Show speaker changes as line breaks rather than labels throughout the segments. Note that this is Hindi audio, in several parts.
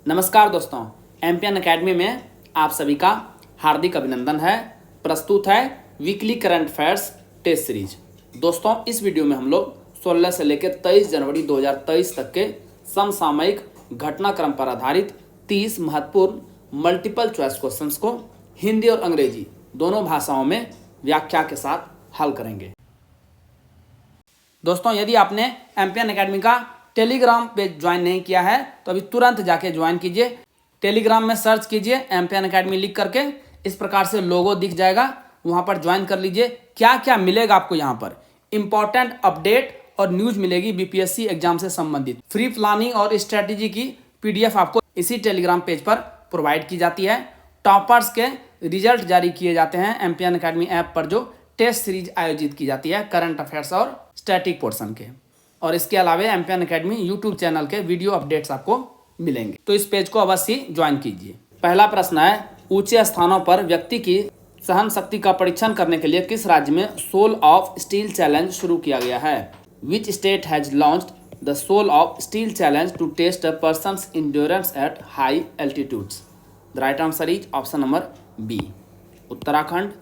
नमस्कार दोस्तों, एमपीएन एकेडमी में आप सभी का हार्दिक अभिनंदन है। प्रस्तुत है weekly current affairs test series. दोस्तों, इस वीडियो में हम लोग 16 से लेकर 23 जनवरी 2023 तक के समसामयिक घटनाक्रम पर आधारित 30 महत्वपूर्ण मल्टीपल चॉइस क्वेश्चंस को हिंदी और अंग्रेजी दोनों भाषाओं में व्याख्या के साथ हल करेंगे। दोस्तों, यदि आपने एमपीएन एकेडमी का टेलीग्राम पेज ज्वाइन नहीं किया है तो अभी तुरंत जाके ज्वाइन कीजिए। टेलीग्राम में सर्च कीजिए एमपीएन एकेडमी लिख करके, इस प्रकार से लोगो दिख जाएगा, वहां पर ज्वाइन कर लीजिए। क्या क्या मिलेगा आपको यहाँ पर? इंपॉर्टेंट अपडेट और न्यूज मिलेगी बीपीएससी एग्जाम से संबंधित। फ्री प्लानिंग और स्ट्रेटेजी की पीडीएफ आपको इसी टेलीग्राम पेज पर प्रोवाइड की जाती है। टॉपर्स के रिजल्ट जारी किए जाते हैं एमपीएन एकेडमी ऐप पर, जो टेस्ट सीरीज आयोजित की जाती है करंट अफेयर्स और स्टैटिक पोर्शन के। और इसके अलावा एमपीएन एकेडमी यूट्यूब चैनल के वीडियो अपडेट्स आपको मिलेंगे, तो इस पेज को अवश्य ज्वाइन कीजिए। पहला प्रश्न है, ऊंचे स्थानों पर व्यक्ति की सहन शक्ति का परीक्षण करने के लिए किस राज्य में सोल ऑफ स्टील चैलेंज शुरू किया गया है? Which state has launched the soul of steel challenge to test a person's endurance at high altitudes? The right answer is option number B, Uttarakhand.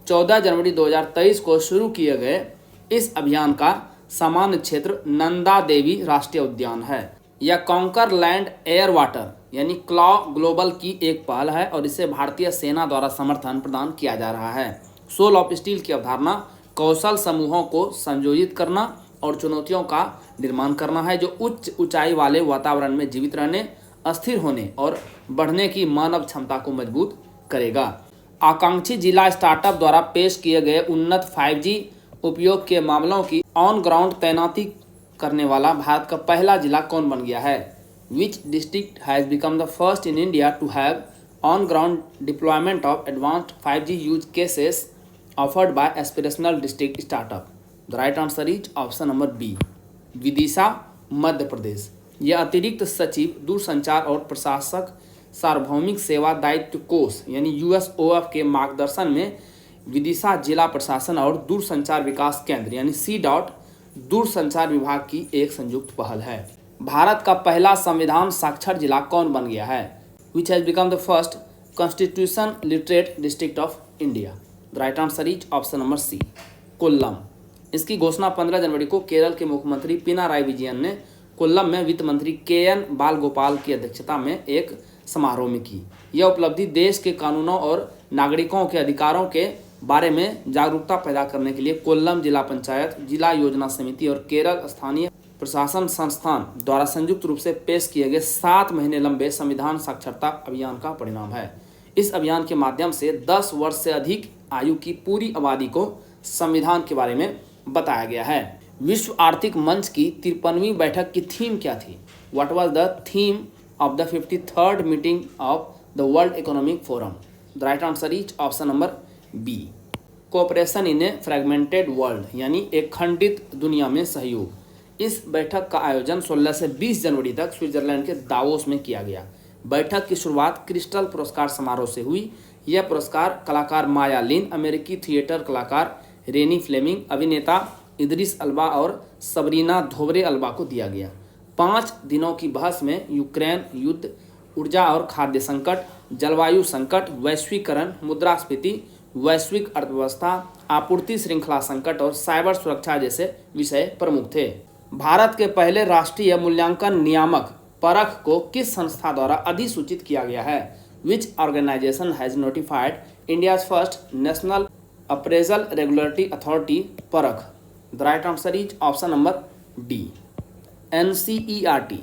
14 जनवरी 2023 को शुरू किए गए इस अभियान का सामान्य क्षेत्र नंदा देवी राष्ट्रीय उद्यान है। यह कॉन्कर लैंड एयर वाटर यानी क्लॉ ग्लोबल की एक पहल है और इसे भारतीय सेना द्वारा समर्थन प्रदान किया जा रहा है। सोल ऑफ स्टील की अवधारणा कौशल समूहों को संयोजित करना और चुनौतियों का निर्माण करना है, जो उच्च ऊंचाई वाले वातावरण में जीवित रहने, अस्थिर होने और बढ़ने की मानव क्षमता को मजबूत करेगा। आकांक्षी जिला स्टार्टअप द्वारा पेश किए गए उन्नत 5G उपयोग के मामलों की ऑन ग्राउंड तैनाती करने वाला भारत का पहला जिला कौन बन गया है? Which district has become the first in India to have on ground deployment of advanced 5G use cases offered by aspirational district startup? The right answer is option number B, Vidisha, Madhya Pradesh. यह अतिरिक्त सचिव दूरसंचार और प्रशासक सार्वभौमिक सेवा दायित्व कोष यानी USOF के मार्गदर्शन में विदिशा जिला प्रशासन और दूरसंचार विकास केंद्र यानी C. दूरसंचार विभाग की एक संयुक्त पहल है। भारत का पहला संविधान साक्षर जिला कौन बन गया है? Which has become the first constitution literate district of India? The right answer is option number C, Kollam. इसकी घोषणा 15 जनवरी को केरल के मुख्यमंत्री पिनाराई विजयन ने कोल्लम में वित्त मंत्री KN बालगोपाल की अध्यक्षता में एक समारोह में की। यह उपलब्धि देश के कानूनों और नागरिकों के अधिकारों के बारे में जागरूकता पैदा करने के लिए कोल्लम जिला पंचायत, जिला योजना समिति और केरल स्थानीय प्रशासन संस्थान द्वारा संयुक्त रूप से पेश किए गए 7 महीने लंबे संविधान साक्षरता अभियान का परिणाम है। इस अभियान के माध्यम से 10 वर्ष से अधिक आयु की पूरी आबादी को संविधान के बारे में बताया गया है। विश्व आर्थिक मंच की 53वीं बैठक की थीम क्या थी? What was the theme of the 53rd meeting of the world economic forum? The right answer is option number B, cooperation in a fragmented world यानी एक खंडित दुनिया में सहयोग। इस बैठक का आयोजन 16 से 20 जनवरी तक स्विट्जरलैंड के दावोस में किया गया। बैठक की शुरुआत क्रिस्टल पुरस्कार समारोह से हुई। यह पुरस्कार कलाकार माया लिन, अमेरिकी थिएटर कलाकार रेनी फ्लेमिंग, अभिनेता इदरिस अल्बा और सबरीना धोवरे अल्बा को दिया गया। 5 दिनों की बहस में यूक्रेन युद्ध, ऊर्जा और खाद्य संकट, जलवायु संकट, वैश्वीकरण, मुद्रास्फीति, वैश्विक अर्थव्यवस्था, आपूर्ति श्रृंखला संकट और साइबर सुरक्षा जैसे विषय प्रमुख थे। भारत के पहले राष्ट्रीय मूल्यांकन नियामक परख को किस संस्था द्वारा अधिसूचित किया गया है? Which organization has notified India's first national appraisal regulatory authority Parakh? The right answer is option number D, NCERT।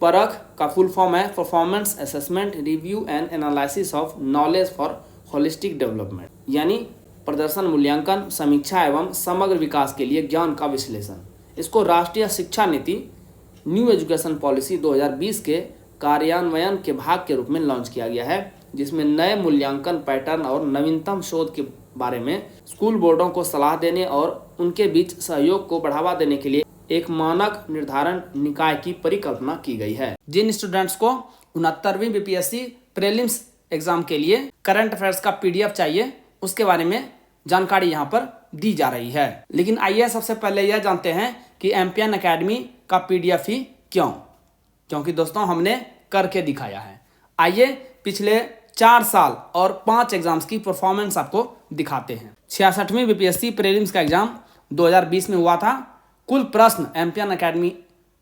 Parakh का फुल फॉर्म है performance assessment review and analysis of knowledge for holistic development, यानी प्रदर्शन मूल्यांकन, समीक्षा एवं समग्र विकास के लिए ज्ञान का विश्लेषण। इसको राष्ट्रीय शिक्षा नीति न्यू एजुकेशन पॉलिसी 2020 के कार्यान्वयन के भाग के रूप में लॉन्च किया गया है, जिसमें नए मूल्यांकन पैटर्न और नवीनतम शोध के बारे में स्कूल बोर्डों को सलाह देने और उनके बीच सहयोग को बढ़ावा देने के लिए एक मानक निर्धारण निकाय की परिकल्पना की गई है। जिन स्टूडेंट्स को 69वीं बीपीएससी प्रीलिम्स एग्जाम के लिए करंट अफेयर्स का PDF चाहिए, उसके बारे में जानकारी यहाँ पर दी जा रही है। लेकिन आइए सबसे पहले यह जानते हैं कि एमपीएन एकेडमी का PDF ही क्यों? क्योंकि दोस्तों हमने करके दिखाया है। आइए पिछले 4 साल और 5 एग्जाम्स की परफॉर्मेंस आपको दिखाते हैं। 66वीं बीपीएससी प्रीलिम्स का एग्जाम 2020 में हुआ था। कुल प्रश्न एमपीएन एकेडमी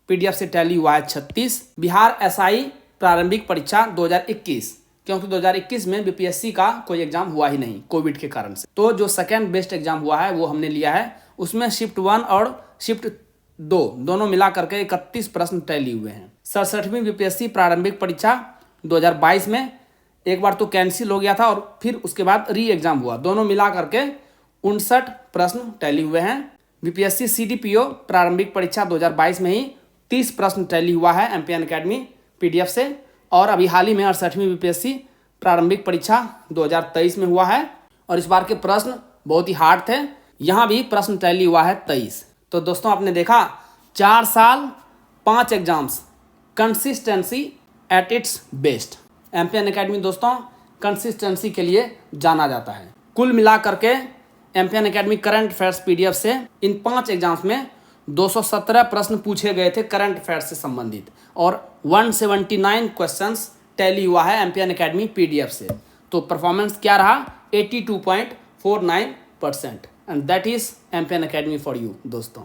पीडीएफ से टैली हुआ है 36। बिहार एसआई प्रारंभिक परीक्षा 2021, क्योंकि 2021 में बीपीएससी का कोई एग्जाम हुआ ही नहीं कोविड के कारण से, तो जो सेकेंड बेस्ट एग्जाम हुआ है वो हमने लिया है। उसमें शिफ्ट 1 और शिफ्ट 2 दोनों मिला करके 31 प्रश्न टैली हुए हैं। 67वीं बीपीएससी प्रारंभिक परीक्षा 2022 में एक बार तो कैंसिल हो गया था और फिर उसके बाद री एग्जाम हुआ, दोनों मिला करके 59 प्रश्न टैली हुए हैं। बीपीएससी सीडीपीओ प्रारंभिक परीक्षा 2022 में ही 30 प्रश्न टैली हुआ है एमपीएन एकेडमी पीडीएफ से। और अभी हाल ही में 68वीं बीपीएससी प्रारंभिक परीक्षा 2023 में हुआ है और इस बार के प्रश्न बहुत ही हार्ड थे। यहाँ भी प्रश्न टैली हुआ है 23। तो दोस्तों आपने देखा 4 साल 5 exams, consistency at its best. MPN academy दोस्तों कंसिस्टेंसी के लिए जाना जाता है। कुल मिला करके MPN academy current affairs PDF से इन 5 एग्जाम्स में 217 प्रश्न पूछे गए थे करंट अफेयर्स से संबंधित और 179 क्वेश्चंस टैली हुआ है एमपीएन एकेडमी पीडीएफ से। तो परफॉर्मेंस क्या रहा 82.49% and that is MPN academy for you. दोस्तों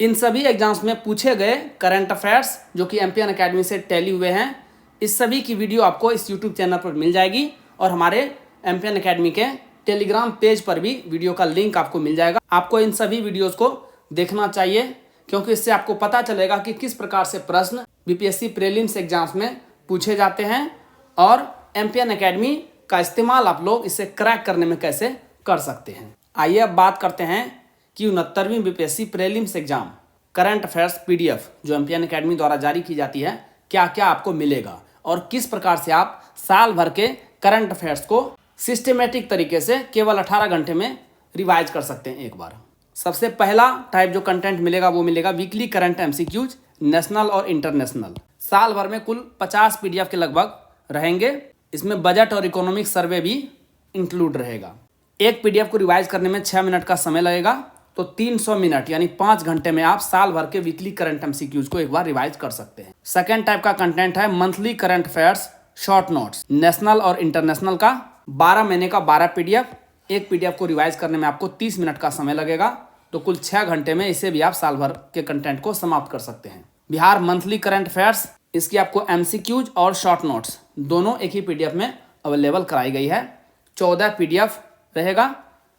इन सभी एग्जाम्स में पूछे गए करंट अफेयर्स जो कि एमपीएन एकेडमी से टैली हुए हैं, इस सभी की वीडियो आपको इस यूट्यूब चैनल पर मिल जाएगी और हमारे एमपीएन एकेडमी के टेलीग्राम पेज पर भी वीडियो का लिंक आपको मिल जाएगा। आपको इन सभी वीडियोस को देखना चाहिए क्योंकि इससे आपको पता चलेगा कि किस प्रकार से प्रश्न बीपीएससी प्रीलिम्स एग्जाम्स में पूछे जाते हैं और एमपीएन एकेडमी का इस्तेमाल आप लोग इसे क्रैक करने में कैसे कर सकते हैं। आइए अब बात करते हैं कि 69वीं BPSC prelims exam current affairs PDF जो एमपीएन एकेडमी द्वारा जारी की जाती है क्या क्या आपको मिलेगा और किस प्रकार से आप साल भर के करंट अफेयर्स को सिस्टमेटिक तरीके से केवल 18 घंटे में रिवाइज कर सकते हैं एक बार। सबसे पहला टाइप जो कंटेंट मिलेगा वो मिलेगा वीकली करंट एमसीक्यूज नेशनल और इंटरनेशनल। साल भर में कुल 50 पीडीएफ के लगभग रहेंगे। इसमें बजट और इकोनॉमिक सर्वे भी इंक्लूड रहेगा। एक पीडीएफ को रिवाइज करने में 6 मिनट का समय लगेगा, तो 300 मिनट यानी 5 घंटे में आप साल भर के वीकली करंट एमसीक्यूज को एक बार रिवाइज कर सकते हैं। सेकेंड टाइप का कंटेंट है monthly current affairs short notes national और इंटरनेशनल का 12 महीने का 12 पीडीएफ। एक पीडीएफ को रिवाइज करने में आपको 30 मिनट का समय लगेगा, तो कुल 6 घंटे में इसे भी आप साल भर के कंटेंट को समाप्त कर सकते हैं। बिहार मंथली करंट अफेयर्स, इसकी आपको एमसीक्यूज और शॉर्ट नोट्स दोनों एक ही पीडीएफ में अवेलेबल कराई गई है। 14 पीडीएफ रहेगा,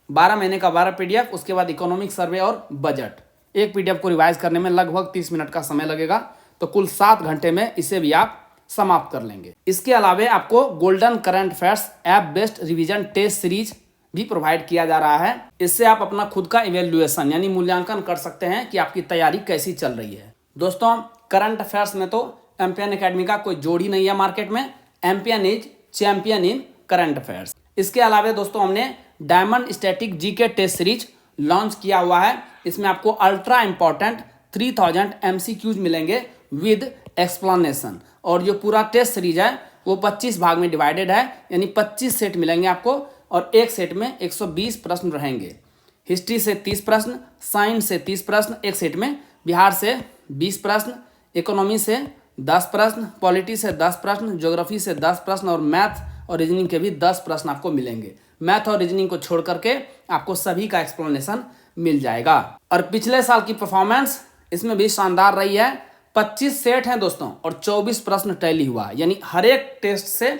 12 महीने का 12 पीडीएफ, उसके बाद इकोनॉमिक सर्वे और बजट। एक पीडीएफ को रिवाइज करने में लगभग 30 मिनट का समय लगेगा, तो कुल 7 घंटे में इसे भी आप समाप्त कर लेंगे। इसके अलावा आपको golden current affairs app based revision test series भी प्रोवाइड किया जा रहा है। इससे आप अपना खुद का इवेल्युएशन यानी मूल्यांकन कर सकते हैं कि आपकी तैयारी कैसी चल रही है। दोस्तों करंट अफेयर्स में तो एमपीएन एकेडमी का कोई जोड़ ही नहीं है मार्केट में। MPN is champion in current affairs. इसके अलावा दोस्तों हमने diamond static GK test series launch किया हुआ है। इसमें आपको अल्ट्रा इंपॉर्टेंट 3000 एमसीक्यूज मिलेंगे विद एक्सप्लेनेशन और जो पूरा टेस्ट सीरीज है वो 25 भाग में डिवाइडेड है, यानी 25 सेट मिलेंगे आपको और एक सेट में 120 प्रश्न रहेंगे। हिस्ट्री से 30 प्रश्न, साइंस से 30 प्रश्न एक सेट में, बिहार से 20 प्रश्न, इकोनॉमी से 10 प्रश्न, पॉलिटी से 10 प्रश्न, ज्योग्राफी से 10 प्रश्न और मैथ और रीजनिंग के भी 10 प्रश्न आपको मिलेंगे। मैथ और रीजनिंग को छोड़ करके आपको सभी का एक्सप्लेनेशन मिल जाएगा। और पिछले साल की परफॉर्मेंस इसमें भी शानदार रही है। 25 सेट हैं दोस्तों और 24 प्रश्न टैली हुआ है, यानी हर एक टेस्ट से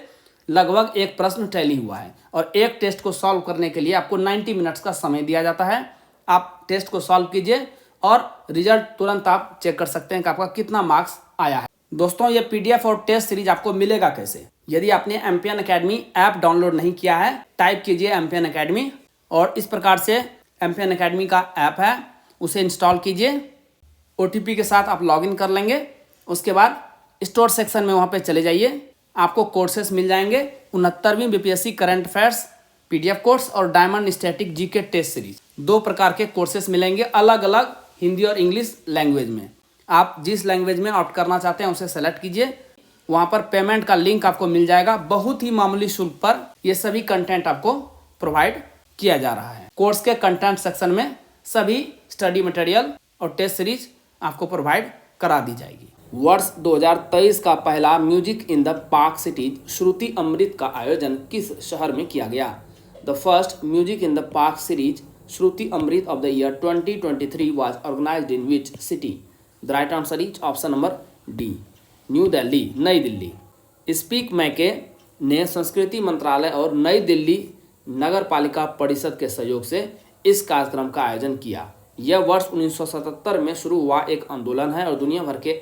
लगभग एक प्रश्न टैली हुआ है और एक टेस्ट को सॉल्व करने के लिए आपको 90 मिनट्स का समय दिया जाता है। आप टेस्ट को सॉल्व कीजिए और रिजल्ट तुरंत आप चेक कर सकते हैं कि आपका कितना मार्क्स आया है। दोस्तों ये पीडीएफ और टेस्ट सीरीज आपको मिलेगा कैसे? यदि आपने एमपीएन एकेडमी ऐप डाउनलोड नहीं किया है, टाइप कीजिए एमपीएन एकेडमी और इस प्रकार से एमपीएन एकेडमी का ऐप है उसे इंस्टॉल कीजिए। ओटीपी के साथ आप लॉगिन कर लेंगे। उसके बाद स्टोर सेक्शन में वहाँ पे चले जाइए, आपको कोर्सेस मिल जाएंगे। 69वीं BPSC current affairs PDF course और diamond static GK test series, 2 प्रकार के कोर्सेस मिलेंगे अलग अलग हिंदी और इंग्लिश लैंग्वेज में। आप जिस लैंग्वेज में ऑप्ट करना चाहते हैं उसे सेलेक्ट कीजिए। वहाँ पर पेमेंट का लिंक आपको मिल जाएगा। बहुत ही मामूली शुल्क पर ये सभी कंटेंट आपको प्रोवाइड किया जा रहा है। कोर्स के कंटेंट सेक्शन में सभी स्टडी मटेरियल और टेस्ट सीरीज आपको प्रोवाइड करा दी जाएगी। वर्ष 2023 का पहला music in the park cities Shruti Amrit का आयोजन किस शहर में किया गया? The first music in the park series Shruti Amrit of the year 2023 was organized in which city? The right answer is option number D, new Delhi, नई दिल्ली। स्पीक मैके ने संस्कृति मंत्रालय और नई दिल्ली नगर पालिका परिषद के सहयोग से इस कार्यक्रम का आयोजन किया। यह वर्ष 1977 में शुरू हुआ एक आंदोलन है और दुनिया भर के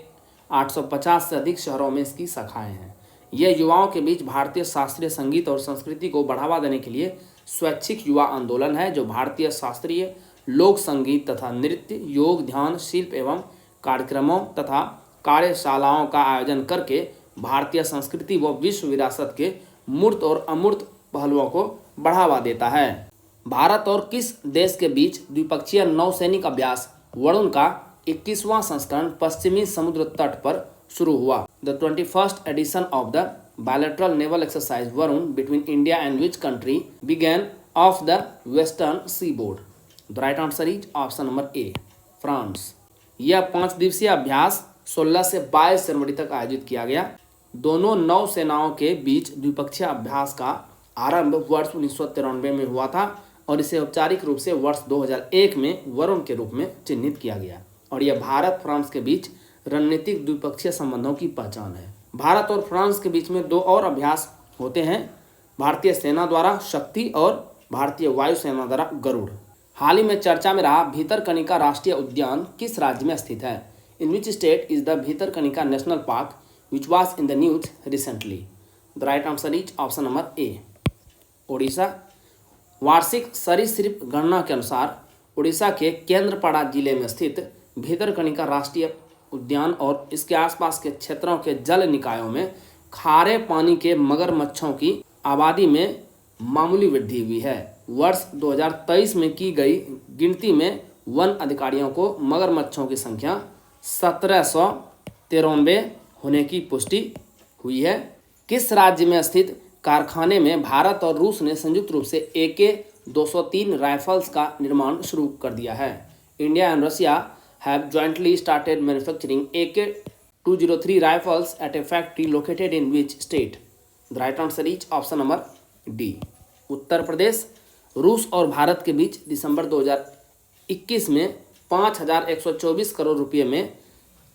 850 से अधिक शहरों में इसकी शाखाएं हैं। यह युवाओं के बीच भारतीय शास्त्रीय संगीत और संस्कृति को बढ़ावा देने के लिए स्वैच्छिक युवा आंदोलन है जो भारतीय शास्त्रीय लोक संगीत तथा नृत्य, योग, ध्यान, शिल्प एवं कार्यक्रमों तथा कार्यशालाओं का आयोजन करके भारतीय संस्कृति व विश्व विरासत के मूर्त और अमूर्त पहलुओं को बढ़ावा देता है। भारत और किस देश के बीच द्विपक्षीय नौसैनिक अभ्यास वरुण का 21वां संस्करण पश्चिमी समुद्र तट पर शुरू हुआ? The 21st edition of the bilateral naval exercise Varun between India and which country began off the western seaboard? The right answer is option number A, France. यह 5 दिवसीय अभ्यास 16 से 22 जनवरी तक आयोजित किया गया। दोनों नौसेनाओं के बीच द्विपक्षीय अभ्यास का आरंभ वर्ष 1993 में हुआ था और इसे औपचारिक रूप से वर्ष 2001 में वरुण के रूप में चिन्हित किया गया और यह भारत फ्रांस के बीच रणनीतिक द्विपक्षीय संबंधों की पहचान है। भारत और फ्रांस के बीच में 2 और अभ्यास होते हैं, भारतीय सेना द्वारा शक्ति और भारतीय वायुसेना द्वारा गरुड़। हाल ही में चर्चा में रहा भीतरकनिका राष्ट्रीय उद्यान किस राज्य में स्थित है? In which state is the Bhitarkanika national park which was in the news recently? The right answer is option number A, Odisha. वार्षिक सरीसृप गणना के अनुसार उड़ीसा के केंद्रपाड़ा जिले में स्थित भीतरकनिका राष्ट्रीय उद्यान और इसके आसपास के क्षेत्रों के जल निकायों में खारे पानी के मगरमच्छों की आबादी में मामूली वृद्धि हुई है। वर्ष 2023 में की गई गिनती में वन अधिकारियों को मगरमच्छों की संख्या 1793 होने की पुष्टि हुई है। किस राज्य में स्थित कारखाने में भारत और रूस ने संयुक्त रूप से AK-203 राइफल्स का निर्माण शुरू कर दिया है? India and Russia have jointly started manufacturing AK-203 rifles at a factory located in which state? The right answer is option number D, Uttar Pradesh. रूस और भारत के बीच दिसंबर 2021 में 5,124 करोड़ रुपये में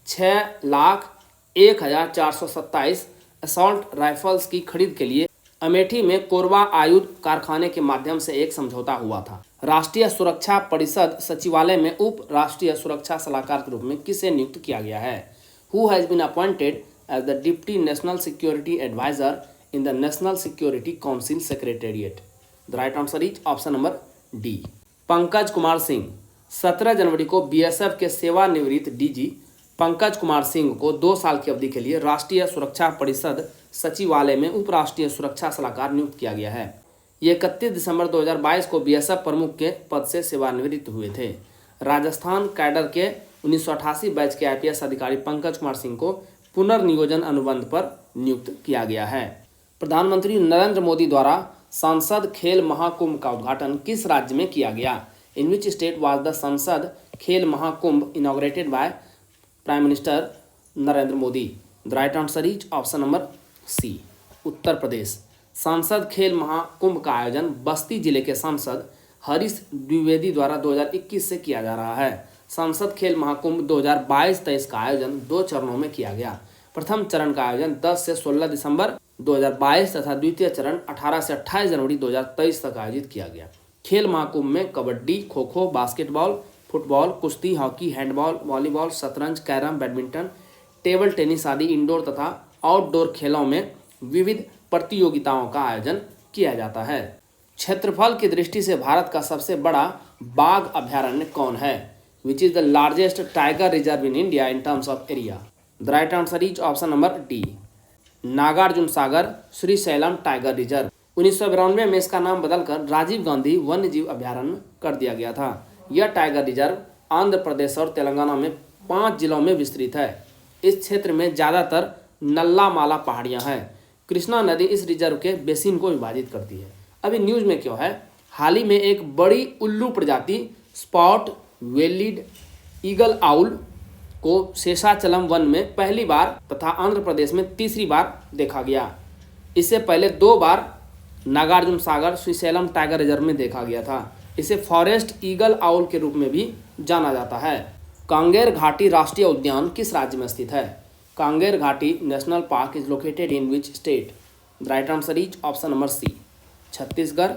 6,01,427 असॉल्ट राइफल्स की खरीद के लिए अमेठी में कोरबा आयुध कारखाने के माध्यम से एक समझौता हुआ था। राष्ट्रीय सुरक्षा परिषद सचिवालय में उप राष्ट्रीय सुरक्षा सलाहकार के रूप में किसे नियुक्त किया गया है? Who has been appointed as the deputy national security advisor in the national security council secretariat? The right answer is option number D, Pankaj Kumar Singh. 17 जनवरी को BSF के सेवानिवृत्त DG पंकज कुमार सिंह को 2 साल की अवधि के लिए राष्ट्रीय सुरक्षा परिषद सचिवालय में उप राष्ट्रीय सुरक्षा सलाहकार नियुक्त किया गया है। ये 31 दिसंबर 2022 को BSF प्रमुख के पद से सेवानिवृत्त हुए थे। राजस्थान कैडर के 1988 बैच के IPS अधिकारी पंकज कुमार सिंह को पुनर्नियोजन अनुबंध पर नियुक्त किया गया है। प्रधानमंत्री नरेंद्र मोदी द्वारा संसद खेल महाकुंभ का उद्घाटन किस राज्य में किया गया? In which state was the Sansad Khel Mahakumbh inaugurated by prime minister Narendra Modi? The right answer is option number C, Uttar Pradesh. Sansad Khel Mahakumbh का आयोजन बस्ती जिले के सांसद हरीश द्विवेदी द्वारा 2021 से किया जा रहा है। संसद खेल महाकुंभ 2022-23 का आयोजन 2 चरणों में किया गया। प्रथम चरण का आयोजन 10 से 16 दिसंबर 2022 तथा द्वितीय चरण 18 से 28 जनवरी 2023 तक आयोजित किया गया। खेल महाकुंभ में कबड्डी, खो खो, बास्केटबॉल, फुटबॉल, कुश्ती, हॉकी, हैंडबॉल, वॉलीबॉल, शतरंज, कैरम, बैडमिंटन, टेबल टेनिस आदि इंडोर तथा आउटडोर खेलों में विविध प्रतियोगिताओं का आयोजन किया जाता है। क्षेत्रफल की दृष्टि से भारत का सबसे बड़ा बाघ अभयारण्य कौन है? Which is the largest tiger reserve in India in terms of area? The right answer is option number D, Nagarjuna Sagar Srisailam tiger reserve. 1992 में इसका नाम बदलकर राजीव गांधी वन्य जीव अभयारण्य कर दिया गया था। यह टाइगर रिजर्व आंध्र प्रदेश और तेलंगाना में 5 जिलों में विस्तृत है। इस क्षेत्र में ज़्यादातर नल्लामाला पहाड़ियाँ हैं। कृष्णा नदी इस रिजर्व के बेसिन को विभाजित करती है। अभी न्यूज़ में क्यों है? हाल ही में एक बड़ी उल्लू प्रजाति स्पॉट वेलिड ईगल आउल को शेषाचलम वन में पहली बार तथा आंध्र प्रदेश में तीसरी बार देखा गया। इससे पहले 2 बार नागार्जुन सागर श्रीशैलम टाइगर रिजर्व में देखा गया था। इसे फॉरेस्ट ईगल आउल के रूप में भी जाना जाता है। कांगेर घाटी राष्ट्रीय उद्यान किस राज्य में स्थित है? Kanger Ghati national park is located in which state? The right answer is option number C, Chhattisgarh.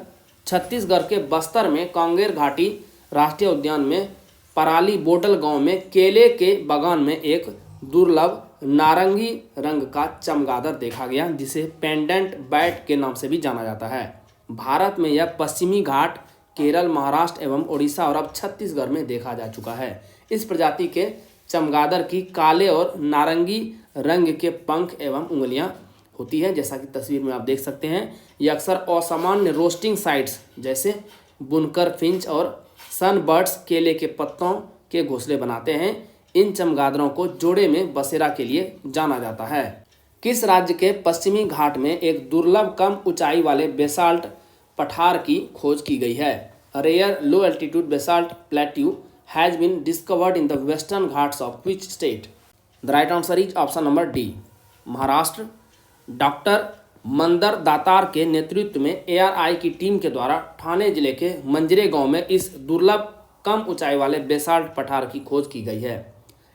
Chhattisgarh के बस्तर में कांगेर घाटी राष्ट्रीय उद्यान में पराली बोडल गांव में केले के बागान में एक दुर्लभ नारंगी रंग का चमगादड़ देखा गया, जिसे पेंडेंट बैट के नाम से भी जाना जाता है। भारत में यह पश्चिमी घाट, केरल, महाराष्ट्र एवं उड़ीसा और अब छत्तीसगढ़ में देखा जा चुका है। इस प्रजाति के चमगादड़ की काले और नारंगी रंग के पंख एवं उंगलियां होती है, जैसा कि तस्वीर में आप देख सकते हैं। ये अक्सर असामान्य रोस्टिंग साइट्स जैसे बुनकर फिंच और सनबर्ड्स केले के पत्तों के घोंसले बनाते हैं। इन चमगादड़ों को जोड़े में बसेरा के लिए जाना जाता है। किस राज्य के पश्चिमी घाट में एक दुर्लभ कम ऊंचाई वाले बेसाल्ट पठार की खोज की गई है? Rare low altitude basalt plateau has been discovered in the Western Ghats of which state? The right answer is option number D, Maharashtra. Doctor Mandar Datar के नेतृत्व में ARI की टीम के द्वारा ठाणे जिले के मंजरे गांव में इस दुर्लभ कम ऊंचाई वाले बेसाल्ट पठार की खोज की गई है।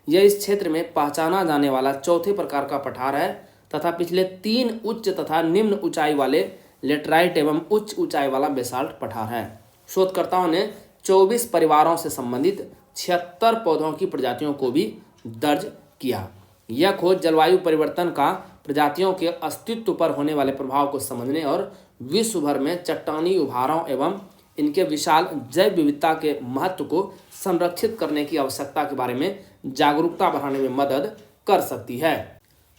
यह इस क्षेत्र में पहचाना जाने वाला चौथे प्रकार का पठार है तथा पिछले 3 उच्च तथा निम्न ऊंचाई वाले लेटराइट एवं उच्च ऊंचाई वाला बेसाल्ट पठार है। शोधकर्ताओं ने 24 परिवारों से संबंधित 76 पौधों की प्रजातियों को भी दर्ज किया। यह खोज जलवायु परिवर्तन का प्रजातियों के अस्तित्व पर होने वाले प्रभाव को समझने और विश्व भर में चट्टानी उभारों एवं इनके विशाल जैव विविधता के महत्व को संरक्षित करने की आवश्यकता के बारे में जागरूकता बढ़ाने में मदद कर सकती है।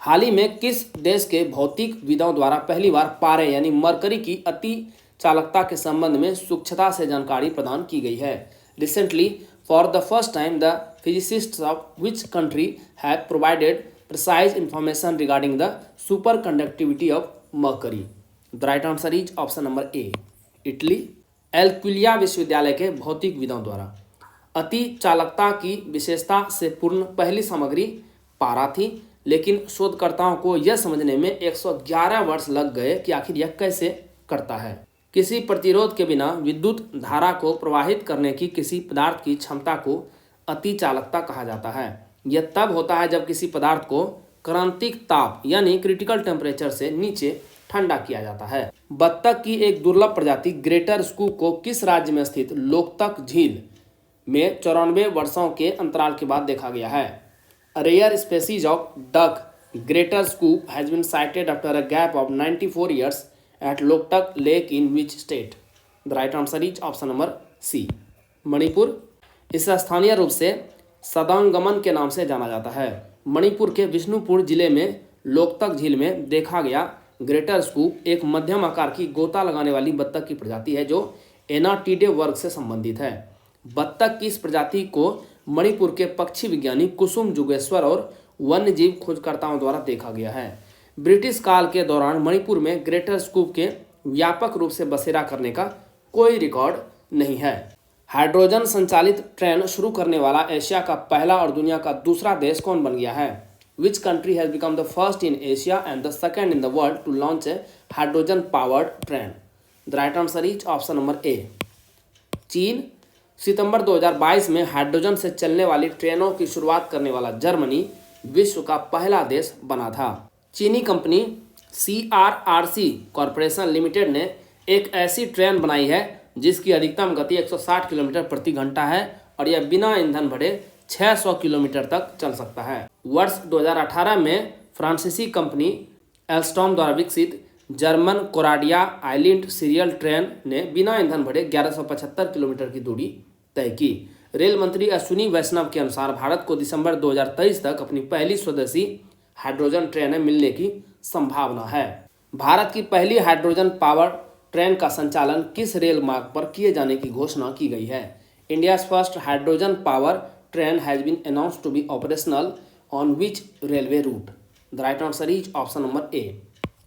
हाल ही में किस देश के भौतिकविदों द्वारा पहली बार पारे यानी मरकरी की अति चालकता के संबंध में सूक्ष्मता से जानकारी प्रदान की गई है? Recently for the first time the physicists of which country have provided precise information regarding the superconductivity of mercury? The right answer is option number A, Italy. L'Aquila विश्वविद्यालय के भौतिकविदों द्वारा अति चालकता की विशेषता से पूर्ण पहली सामग्री पारा थी, लेकिन शोधकर्ताओं को यह समझने में 111 वर्ष लग गए कि आखिर यह कैसे करता है। किसी प्रतिरोध के बिना विद्युत धारा को प्रवाहित करने की किसी पदार्थ की क्षमता को अति चालकता कहा जाता है। यह तब होता है जब किसी पदार्थ को क्रांतिक ताप यानी क्रिटिकल टेम्परेचर से नीचे ठंडा किया जाता है। बत्तख की एक दुर्लभ प्रजाति ग्रेटर स्कूप को किस राज्य में स्थित लोकतक झील में 94 वर्षों के अंतराल के बाद देखा गया है? Rare species of duck greater scaup has been sighted after a gap of 94 years at Loktak lake in which state? The right answer is option number C, Manipur. इसे स्थानीय रूप से सदांगमन के नाम से जाना जाता है। मणिपुर के विष्णुपुर जिले में लोकतक झील में देखा गया ग्रेटर स्कूप एक मध्यम आकार की गोता लगाने वाली बत्तख की प्रजाति है जो एनाटीडे वर्ग से संबंधित है। बत्तख की इस प्रजाति को मणिपुर के पक्षी विज्ञानी कुसुम जुगेश्वर और वन्यजीव खोजकर्ताओं द्वारा देखा गया है। ब्रिटिश काल के दौरान मणिपुर में ग्रेटर स्कूप के व्यापक रूप से बसेरा करने का कोई रिकॉर्ड नहीं है। हाइड्रोजन संचालित ट्रेन शुरू करने वाला एशिया का पहला और दुनिया का दूसरा देश कौन बन गया है? Which country has become the first in Asia and the second in the world to launch a hydrogen powered train? The right answer is option number A, चीन। सितंबर 2022 में हाइड्रोजन से चलने वाली ट्रेनों की शुरुआत करने वाला जर्मनी विश्व का पहला देश बना था। चीनी कंपनी CRRC कॉरपोरेशन लिमिटेड ने एक ऐसी ट्रेन बनाई है जिसकी अधिकतम गति 160 किलोमीटर प्रति घंटा है और यह बिना ईंधन भरे 600 किलोमीटर तक चल सकता है। वर्ष 2018 में फ्रांसीसी कंपनी एल्स्टॉम द्वारा विकसित German Coradia island serial train ने बिना ईंधन भरे 1175 किलोमीटर की दूरी तय की। रेल मंत्री अश्विनी वैष्णव के अनुसार भारत को दिसंबर 2023 तक अपनी पहली स्वदेशी हाइड्रोजन ट्रेनें मिलने की संभावना है। भारत की पहली हाइड्रोजन पावर ट्रेन का संचालन किस रेल मार्ग पर किए जाने की घोषणा की गई है? India's first hydrogen power train has been announced to be operational on which railway route? The right answer is option number A,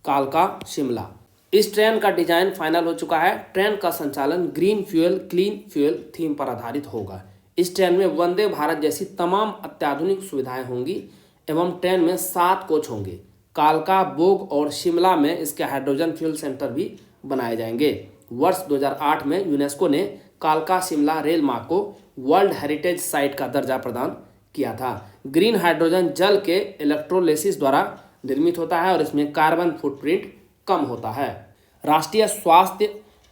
कालका शिमला। इस ट्रेन का डिजाइन फाइनल हो चुका है। ट्रेन का संचालन green fuel clean fuel theme पर आधारित होगा। इस ट्रेन में वंदे भारत जैसी तमाम अत्याधुनिक सुविधाएं होंगी एवं ट्रेन में 7 कोच होंगे। कालका, बोग और शिमला में इसके हाइड्रोजन फ्यूल सेंटर भी बनाए जाएंगे। वर्ष 2008 में यूनेस्को ने कालका शिमला रेल मार्ग को वर्ल्ड हेरिटेज साइट का दर्जा प्रदान किया था। ग्रीन हाइड्रोजन जल के इलेक्ट्रोलिसिस द्वारा निर्मित होता है और इसमें कार्बन फुटप्रिंट कम होता है। राष्ट्रीय स्वास्थ्य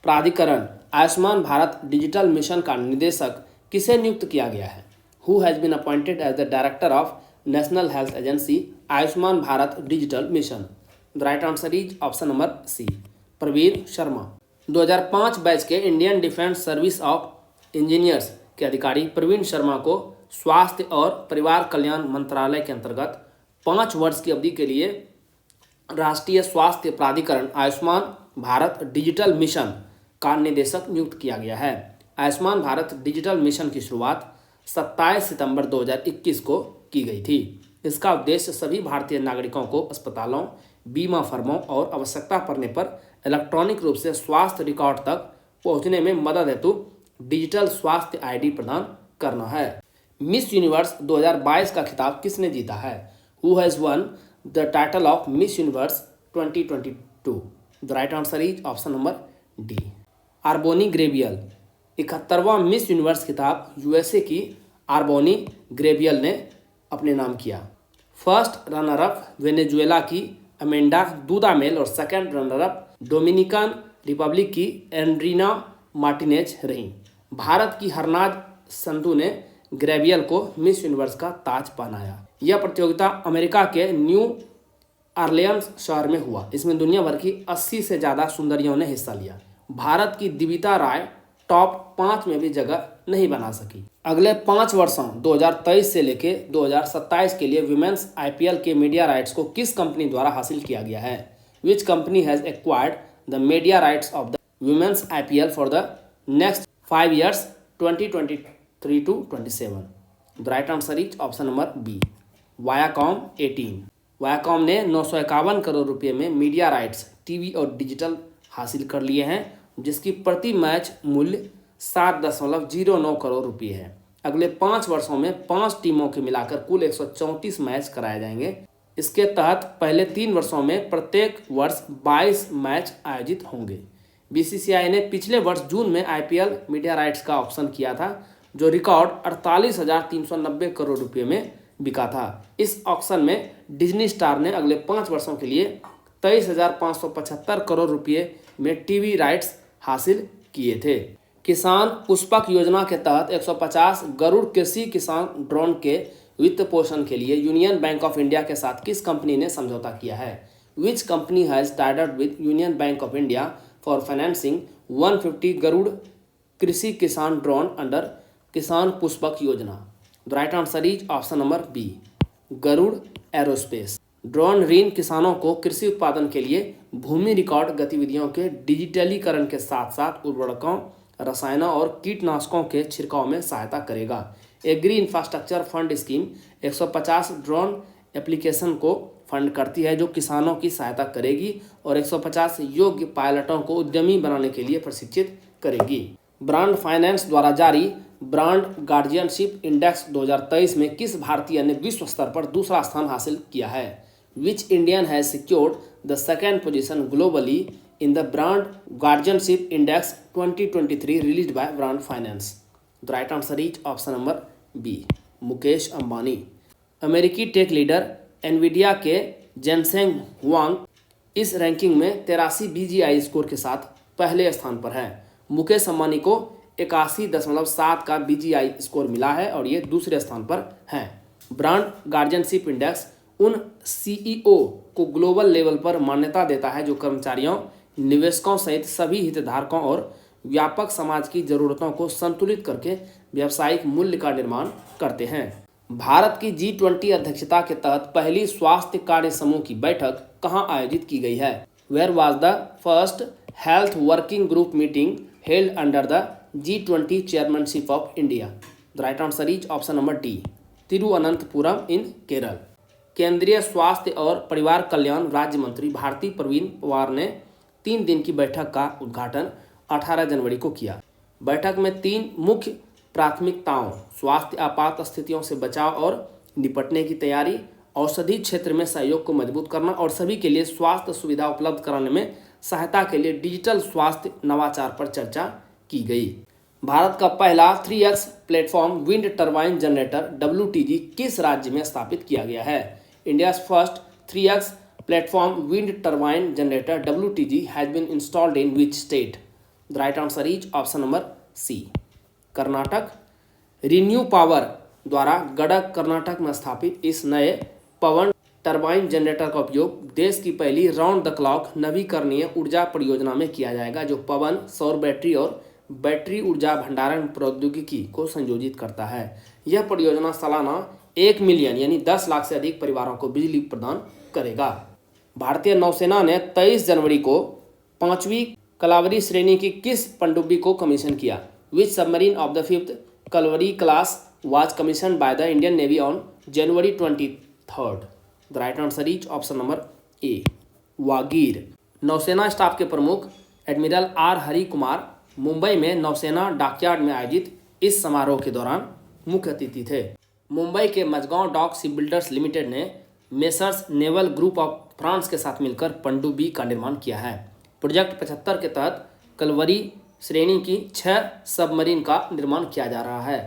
प्राधिकरण आयुष्मान भारत डिजिटल मिशन का निदेशक किसे नियुक्त किया गया है? Who has been appointed as the director of national health agency Ayushman Bharat digital mission? The right answer is option number C, Praveen Sharma. 2005 batch के Indian defence service of engineers के अधिकारी प्रवीण शर्मा को स्वास्थ्य और परिवार कल्याण मंत्रालय के अंतर्गत 5 वर्ष की अवधि के लिए राष्ट्रीय स्वास्थ्य प्राधिकरण आयुष्मान भारत डिजिटल मिशन का निदेशक नियुक्त किया गया है। आयुष्मान भारत डिजिटल मिशन की शुरुआत 27 सितंबर 2021 को की गई थी। इसका उद्देश्य सभी भारतीय नागरिकों को अस्पतालों, बीमा फर्मों और आवश्यकता पड़ने पर इलेक्ट्रॉनिक रूप से स्वास्थ्य रिकॉर्ड तक पहुंचने में मदद हेतु डिजिटल स्वास्थ्य आईडी प्रदान करना है। मिस यूनिवर्स 2022 का खिताब किसने जीता है? Who has won the title of Miss Universe 2022? The right answer is option number D, R'Bonney Gabriel. 71वां मिस यूनिवर्स खिताब यूएसए की आर्बोनी ग्रेबियल ने अपने नाम किया। फर्स्ट रनर अप वेनेजुएला की अमेंडा दूदामेल और second runner up Dominican Republic की एंड्रीना मार्टिनेज रहीं। भारत की हरनाज संधू ने ग्रेबियल को मिस यूनिवर्स का ताज पहनाया। यह प्रतियोगिता अमेरिका के न्यू ऑरलियंस शहर में हुआ। इसमें दुनिया भर की 80 से ज़्यादा सुंदरियों ने हिस्सा लिया। भारत की दिविता राय टॉप 5 में भी जगह नहीं बना सकी। अगले 5 वर्षों 2023 से लेकर 2027 के लिए विमेंस आईपीएल के मीडिया राइट्स को किस कंपनी द्वारा हासिल किया गया है? Which company has acquired the media rights of the women's IPL for the next 5 years 2023 to 27? The right answer is option number B, Viacom 18। Viacom ने 951 करोड़ रुपए में मीडिया राइट्स टीवी और डिजिटल हासिल कर लिए हैं, जिसकी प्रति मैच मूल्य 7.09 करोड़ रुपए है। अगले 5 वर्षों में 5 टीमों के मिलाकर कुल 134 मैच कराए जाएंगे। इसके तहत पहले 3 वर्षों में प्रत्येक वर्ष 22 मैच आयोजित होंगे। बीसीसीआई ने पिछले वर्ष जून में आईपीएल मीडिया राइट्स का ऑक्शन किया था, जो रिकॉर्ड 48,390 करोड़ रुपए में बिका था। इस ऑक्शन में डिज्नी स्टार ने अगले 5 वर्षों के लिए 23,575 करोड़ रुपए में टीवी राइट्स हासिल किए थे। किसान पुष्पक योजना के तहत 150 गरुड़ कृषि किसान ड्रोन के वित्त पोषण के लिए यूनियन बैंक ऑफ इंडिया के साथ किस कंपनी ने समझौता किया है? Which company has tied up with Union Bank of India for financing 150 Garuda Krishi Kisan drone under Kisan Pushpak Yojana? The right answer is option number B, Garuda aerospace. Drone ऋण किसानों को कृषि उत्पादन के लिए भूमि रिकॉर्ड गतिविधियों के डिजिटलीकरण के साथ साथ उर्वरकों, रसायनों और कीटनाशकों के छिड़काव में सहायता करेगा। Agri infrastructure fund scheme 150 drone application को फंड करती है, जो किसानों की सहायता करेगी और 150 योग्य पायलटों को उद्यमी बनाने के लिए प्रशिक्षित करेगी। ब्रांड फाइनेंस द्वारा जारी ब्रांड गार्जियनशिप इंडेक्स 2023 में किस भारतीय ने विश्व स्तर पर दूसरा स्थान हासिल किया है? Which Indian has secured the second position globally in the brand guardianship index 2023 released by brand finance? The right answer is option number B, Mukesh Ambani. अमेरिकी टेक लीडर एनवीडिया के जेनसेंग हुआंग इस रैंकिंग में 83 बीजीआई स्कोर के साथ पहले स्थान पर है। मुकेश अंबानी को 81.7 का बीजीआई स्कोर मिला है और ये दूसरे स्थान पर हैं। ब्रांड गार्जियनशिप इंडेक्स उन सीईओ को ग्लोबल लेवल पर मान्यता देता है जो कर्मचारियों, निवेशकों सहित सभी हितधारकों और व्यापक समाज की जरूरतों को संतुलित करके व्यावसायिक मूल्य का निर्माण करते हैं। भारत की G20 अध्यक्षता के तहत पहली स्वास्थ्य कार्य समूह की बैठक कहां आयोजित की गई है? Where was the first health working group meeting held under the G20 chairmanship of India? The right answer is option number D, Thiruvananthapuram in Kerala. केंद्रीय स्वास्थ्य और परिवार कल्याण राज्य मंत्री भारती प्रवीण पवार ने 3 दिन की बैठक का उद्घाटन 18 जनवरी को किया। बैठक में 3 मुख्य प्राथमिकताओं, स्वास्थ्य आपात स्थितियों से बचाव और निपटने की तैयारी, औषधि क्षेत्र में सहयोग को मजबूत करना और सभी के लिए स्वास्थ्य सुविधा उपलब्ध कराने में सहायता के लिए डिजिटल स्वास्थ्य नवाचार पर चर्चा की गई। भारत का पहला 3x platform wind turbine generator WTG किस राज्य में स्थापित किया गया है? India's first 3x platform wind turbine generator WTG has been installed in which state? The right answer is option number C, Karnataka. ReNew Power द्वारा गडक कर्नाटक में स्थापित इस नए पवन टरबाइन जनरेटर का उपयोग देश की पहली राउंड द क्लॉक नवीकरणीय ऊर्जा परियोजना में किया जाएगा, जो पवन, सौर बैटरी और बैटरी ऊर्जा भंडारण प्रौद्योगिकी को संयोजित करता है। यह परियोजना सालाना 1 मिलियन यानी 10 लाख से अधिक परिवारों को बिजली प्रदान करेगा। भारतीय नौसेना ने 23 जनवरी को 5वीं कलावरी श्रेणी की किस पनडुब्बी को कमीशन किया? Which submarine of the 5th Kalvari class was commissioned by the Indian Navy on January 23rd? The right answer is option number A, Vagir. नौसेना स्टाफ के प्रमुख एडमिरल आर हरि कुमार मुंबई में नौसेना डॉकयार्ड में आयोजित इस समारोह के दौरान मुख्य अतिथि थे। मुंबई के Mazagon dock ship builders limited ने messrs naval group of France के साथ मिलकर पनडुब्बी का निर्माण किया है। प्रोजेक्ट 75 के तहत कलवरी श्रेणी की 6 सबमरीन का निर्माण किया जा रहा है।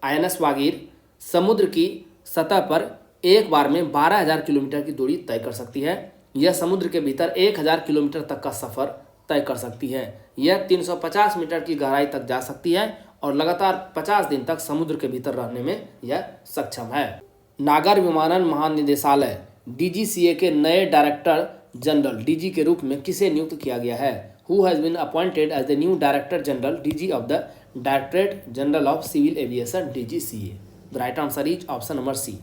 INS वागीर समुद्र की सतह पर एक बार में 12,000 किलोमीटर की दूरी तय कर सकती है। यह समुद्र के भीतर 1,000 किलोमीटर तक का सफर तय कर सकती है। यह 350 मीटर की गहराई तक जा सकती है और लगातार 50 दिन तक समुद्र के भीतर रहने में यह सक्षम है। नागर विमानन महानिदेशालय DGCA के नए डायरेक्टर जनरल DG के रूप में किसे नियुक्त किया गया है? Who has been appointed as the new Director General DG of the Directorate General of Civil Aviation DGCA? The right answer is option number C,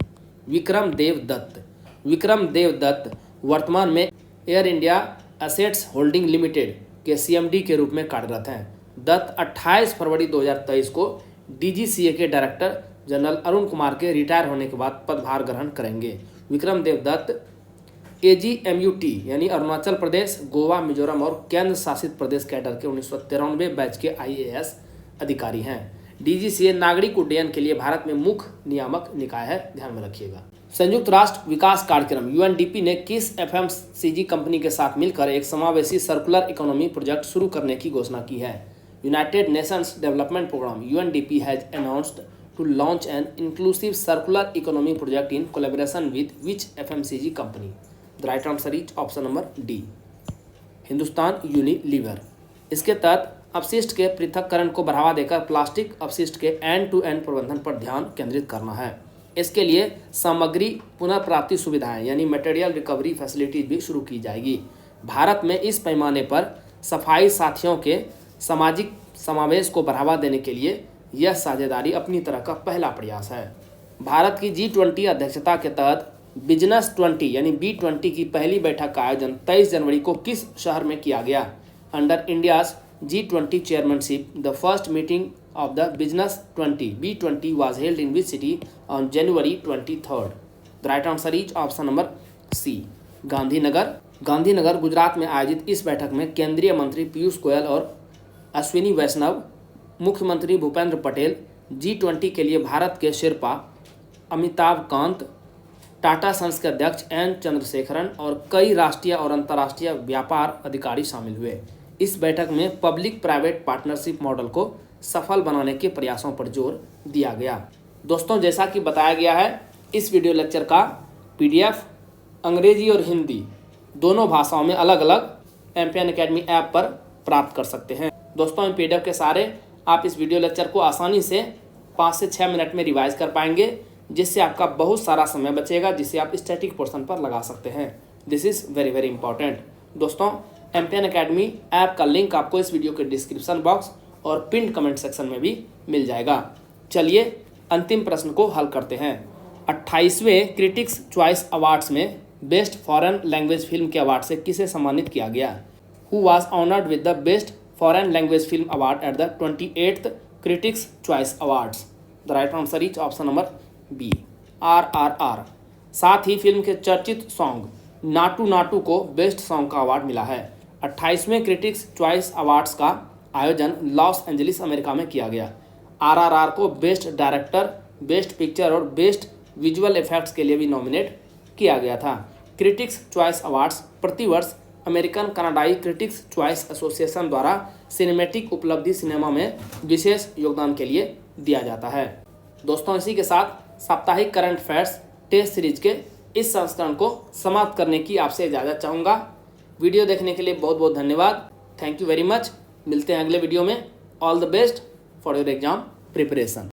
Vikram देव दत्त। विक्रम देव दत्त वर्तमान में air India assets holding limited के CMD के रूप में कार्यरत हैं। दत्त 28 फरवरी 2023 को DGCA के डायरेक्टर जनरल अरुण कुमार के रिटायर होने के बाद पदभार ग्रहण करेंगे। विक्रम देव दत्त AGMUT यानी अरुणाचल प्रदेश, गोवा, मिजोरम और केंद्र शासित प्रदेश कैडर के 1993 बैच के IAS अधिकारी हैं। DGCA नागरिक उड्डयन के लिए भारत में मुख्य नियामक निकाय है, ध्यान में रखिएगा। संयुक्त राष्ट्र विकास कार्यक्रम UNDP ने किस FMCG कंपनी के साथ मिलकर एक समावेशी सर्कुलर इकोनॉमी प्रोजेक्ट शुरू करने की घोषणा की है? United Nations Development Programme UNDP has announced to launch an inclusive circular economy project in collaboration with which FMCG company? The right answer is option number D, Hindustan Unilever. इसके तहत अपशिष्ट के पृथक्करण को बढ़ावा देकर प्लास्टिक अपशिष्ट के एंड टू एंड प्रबंधन पर ध्यान केंद्रित करना है। इसके लिए सामग्री पुनर्प्राप्ति सुविधाएं यानी मटेरियल रिकवरी फैसिलिटीज भी शुरू की जाएगी। भारत में इस पैमाने पर सफाई साथियों के सामाजिक समावेश को बढ़ावा देने के लिए यह साझेदारी अपनी तरह का पहला प्रयास है। भारत की G20 अध्यक्षता के तहत बिजनेस 20 यानी B20 की पहली बैठक का आयोजन 23 जनवरी को किस शहर में किया गया? Under India's G20 chairmanship, the first meeting of the Business 20 B20 was held in which city on January 23rd? The right answer is option number C, Gandhinagar. Gandhinagar Gujarat में आयोजित इस बैठक में केंद्रीय मंत्री पीयूष गोयल और अश्विनी वैष्णव, मुख्यमंत्री भूपेंद्र पटेल, G20 के लिए भारत के शेरपा अमिताभ कांत, टाटा सन्स के अध्यक्ष N चंद्रशेखरन और कई राष्ट्रीय और अंतर्राष्ट्रीय व्यापार अधिकारी शामिल हुए। इस बैठक में पब्लिक प्राइवेट पार्टनरशिप मॉडल को सफल बनाने के प्रयासों पर जोर दिया गया। दोस्तों, जैसा कि बताया गया है, इस वीडियो लेक्चर का PDF अंग्रेजी और हिंदी दोनों भाषाओं में अलग अलग एम्पियन एकेडमी ऐप पर प्राप्त कर सकते हैं। दोस्तों, इन PDF के सारे आप इस वीडियो लेक्चर को आसानी से 5 से 6 मिनट में रिवाइज कर पाएंगे, जिससे आपका बहुत सारा समय बचेगा, जिसे आप स्टैटिक पोर्शन पर लगा सकते हैं। This is very very important. दोस्तों, एम्पियन एकेडमी ऐप का लिंक आपको इस वीडियो के डिस्क्रिप्शन बॉक्स और पिन कमेंट सेक्शन में भी मिल जाएगा। चलिए अंतिम प्रश्न को हल करते हैं। 28वें क्रिटिक्स चॉइस अवार्ड्स में बेस्ट फॉरेन लैंग्वेज फिल्म के अवार्ड से किसे सम्मानित किया गया? Who was honoured with the best foreign language film award at the 28th Critics Choice Awards? The right answer is option number B, RRR। साथ ही फिल्म के चर्चित सॉन्ग नाटू नाटू को बेस्ट सॉन्ग का अवार्ड मिला है। 28वें क्रिटिक्स चॉइस अवार्ड्स का आयोजन लॉस एंजलिस अमेरिका में किया गया। RRR को बेस्ट डायरेक्टर, बेस्ट पिक्चर और बेस्ट विजुअल इफेक्ट्स के लिए भी नॉमिनेट किया गया था। क्रिटिक्स चॉइस अवार्ड्स प्रतिवर्ष अमेरिकन कनाडाई क्रिटिक्स चॉइस एसोसिएशन द्वारा सिनेमैटिक उपलब्धि सिनेमा में विशेष योगदान के लिए दिया जाता है। दोस्तों, इसी के साथ साप्ताहिक करंट अफेयर्स टेस्ट सीरीज के इस संस्करण को समाप्त करने की आपसे इजाज़त चाहूँगा। वीडियो देखने के लिए बहुत बहुत धन्यवाद। Thank you very much. मिलते हैं अगले वीडियो में। All the best for your exam preparation.